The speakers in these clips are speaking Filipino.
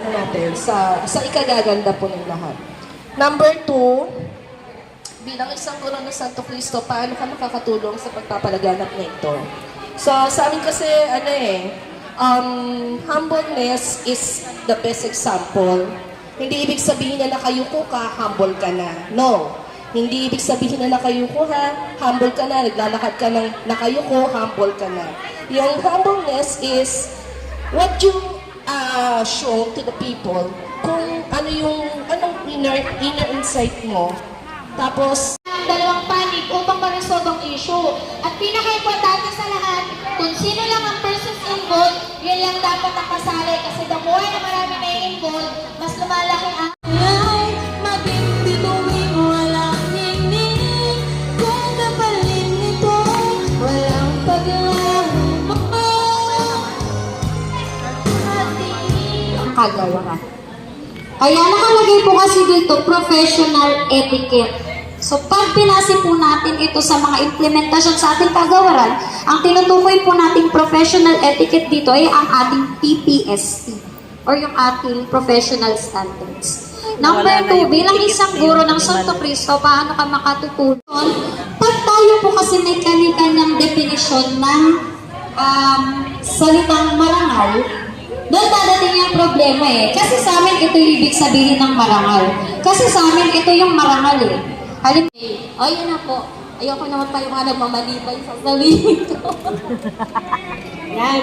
natin sa ikagaganda po ng lahat. Number 2, bilang isang guro ng Santo Cristo, paano ka makakatulong sa pagpapalaganap na ito? So, sa amin kasi, humbleness is the best example. Hindi ibig sabihin na nakayuko ka, humble ka na. No. Hindi ibig sabihin na nakayuko ha, humble ka na. Naglalakad ka ng nakayuko, humble ka na. Yung humbleness is what you show to the people kung anong inner insight mo. Tapos, dalawang panig upang ma-resolve ang issue. At pinaka-importante sa lahat, kung sino lang ang persons involved, yun lang dapat nakasali. Kasi the more na marami na involved, mas lumalaki ang maging bituin, walang ningning. Kung kapalit nito, walang paglalang kagawa ka. Kaya nakalagay po kasi dito, professional etiquette. So, pag pinasi po natin ito sa mga implementasyon sa ating kagawaran, ang tinutukoy po nating professional etiquette dito ay ang ating PPST or yung ating professional standards. Number 2, bilang isang guro ng Santo Cristo, paano ka makatutulong? Pag tayo po kasi may kanya-kanyang definisyon ng salitang marangal, doon dadating yung problema Kasi sa amin, ito yung ibig sabihin ng marangal. Kasi sa amin, ito yung marangal yun na po. Ayoko naman pa yung mga nagmamalibay sa sarili ko. Yan.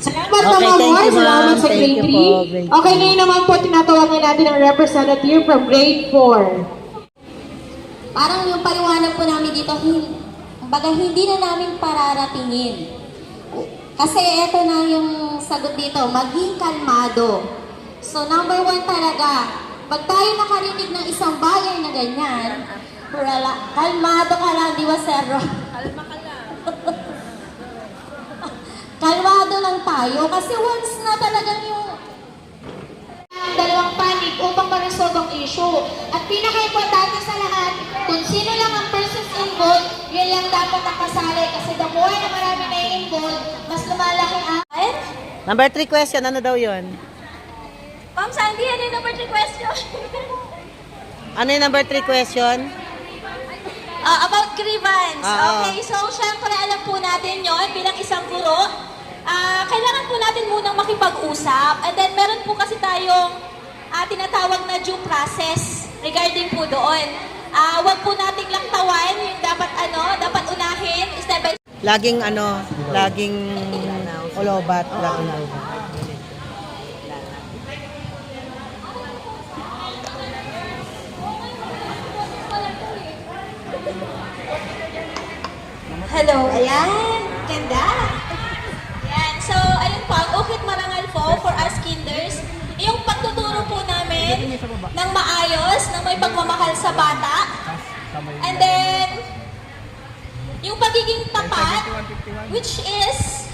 Salamat mga boys. Salamat sa grade 3. Okay, ngayon naman po, tinatawagan natin ang representative from grade 4. Parang yung paliwanag po namin dito, hindi na namin pararatingin. Kasi ito na yung sagot dito, maging kalmado. So number 1 talaga, pag tayo nakarinig ng isang bagay na ganyan, kalmado ka lang, di ba, Sero? Kalma ka lang. Kalmado lang tayo, kasi once na talagang yung dalawang panig upang ma-resolve ang issue. At pinaka-importante sa lahat, kung sino lang ang persons involved, yun lang dapat nakasali. Kasi the more na marami na involved, mas lumalaki ang... Number 3 question, ano daw yun? Ma'am Sandy, ano yung number 3 question? Ano yung number 3 question? About grievance. Okay, so syempre alam po natin yon bilang isang guro. Kailangan po natin munang makipag-usap. And then meron po kasi tayong tinatawag na due process regarding po doon. Wag po nating laktawan yung dapat unahin. Step by step. Laging ulobat. Laging ulobat. Hello, ayan, ganda. Ayan, so ayun po, ang ukit marangal po for us kinders, yung pagtuturo po namin ng maayos, ng may pagmamahal sa bata. And then, yung pagiging tapat, which is,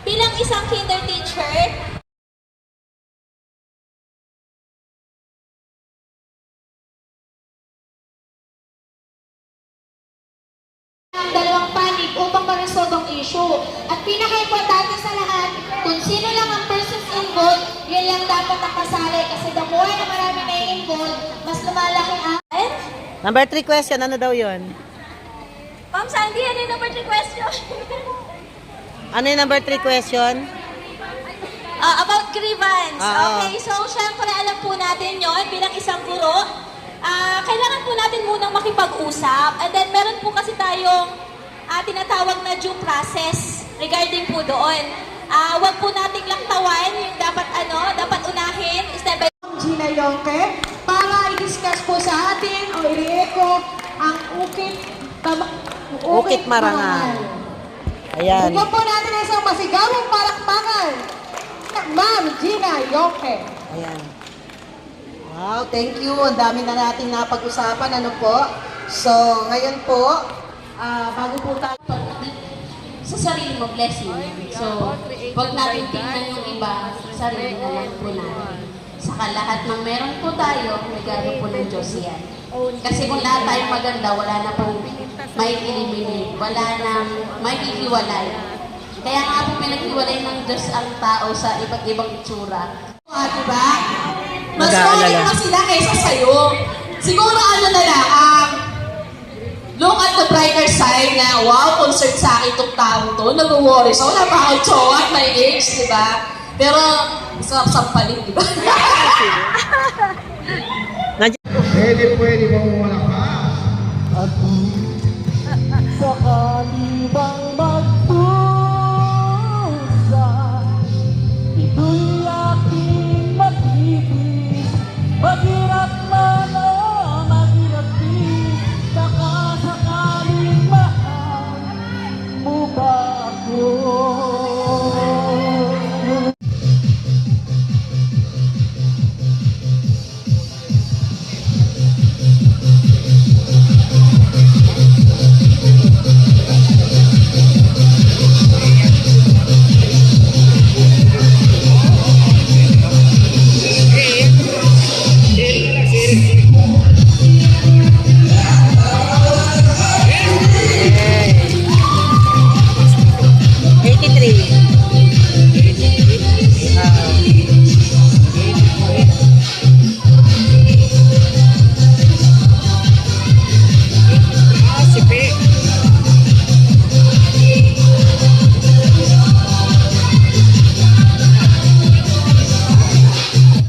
bilang isang kinder teacher, dalawang panig upang ma-resolve ang issue. At pinaka-importante sa lahat, kung sino lang ang persons involved, yun lang dapat nakasali. Kasi the more na marami na involved, mas lumalaki ang... Number 3 question, ano daw yun? Ma'am Sandy, ano yung number 3 question? Ano yung number 3 question? About grievance. Okay, so syempre alam po natin yon bilang isang guro. Kailangan po natin munang makipag-usap. And then meron po kasi tayong tinatawag na due process regarding po doon. Wag po nating laktawan yung dapat unahin. Step by Gina Yonke, para i-discuss po sa atin o i-echo ang ukit marangal. Ayan. Bigyan po natin ang isang masigawang palakpakan. Ma'am Gina Yonke. Ayan. Wow, thank you. Ang dami na natin napag-usapan. Ano po? So, ngayon po, bago po tayo... sa sarili mo, blessing. So, wag natin tingnan yung iba, sarili na lang po natin. Saka lahat ng meron po tayo, regalo po ng Diyos yan. Kasi kung lahat tayo maganda, wala na pong may eliminate, wala na may hihiwalay. Kaya nga po pinaghiwalay ng Diyos ang tao sa iba't ibang itsura. Diba? Mas Nag-aalala. okay pa sila kaysa sa'yo. Siguro ano na lang, look at the brighter side na, wow, concerned sa akin itong taong to, nag-worry. So, wala pa akong jowa at may age, di ba? Pero, sarap sampalin, di ba? Pwede bang malakas? Saka.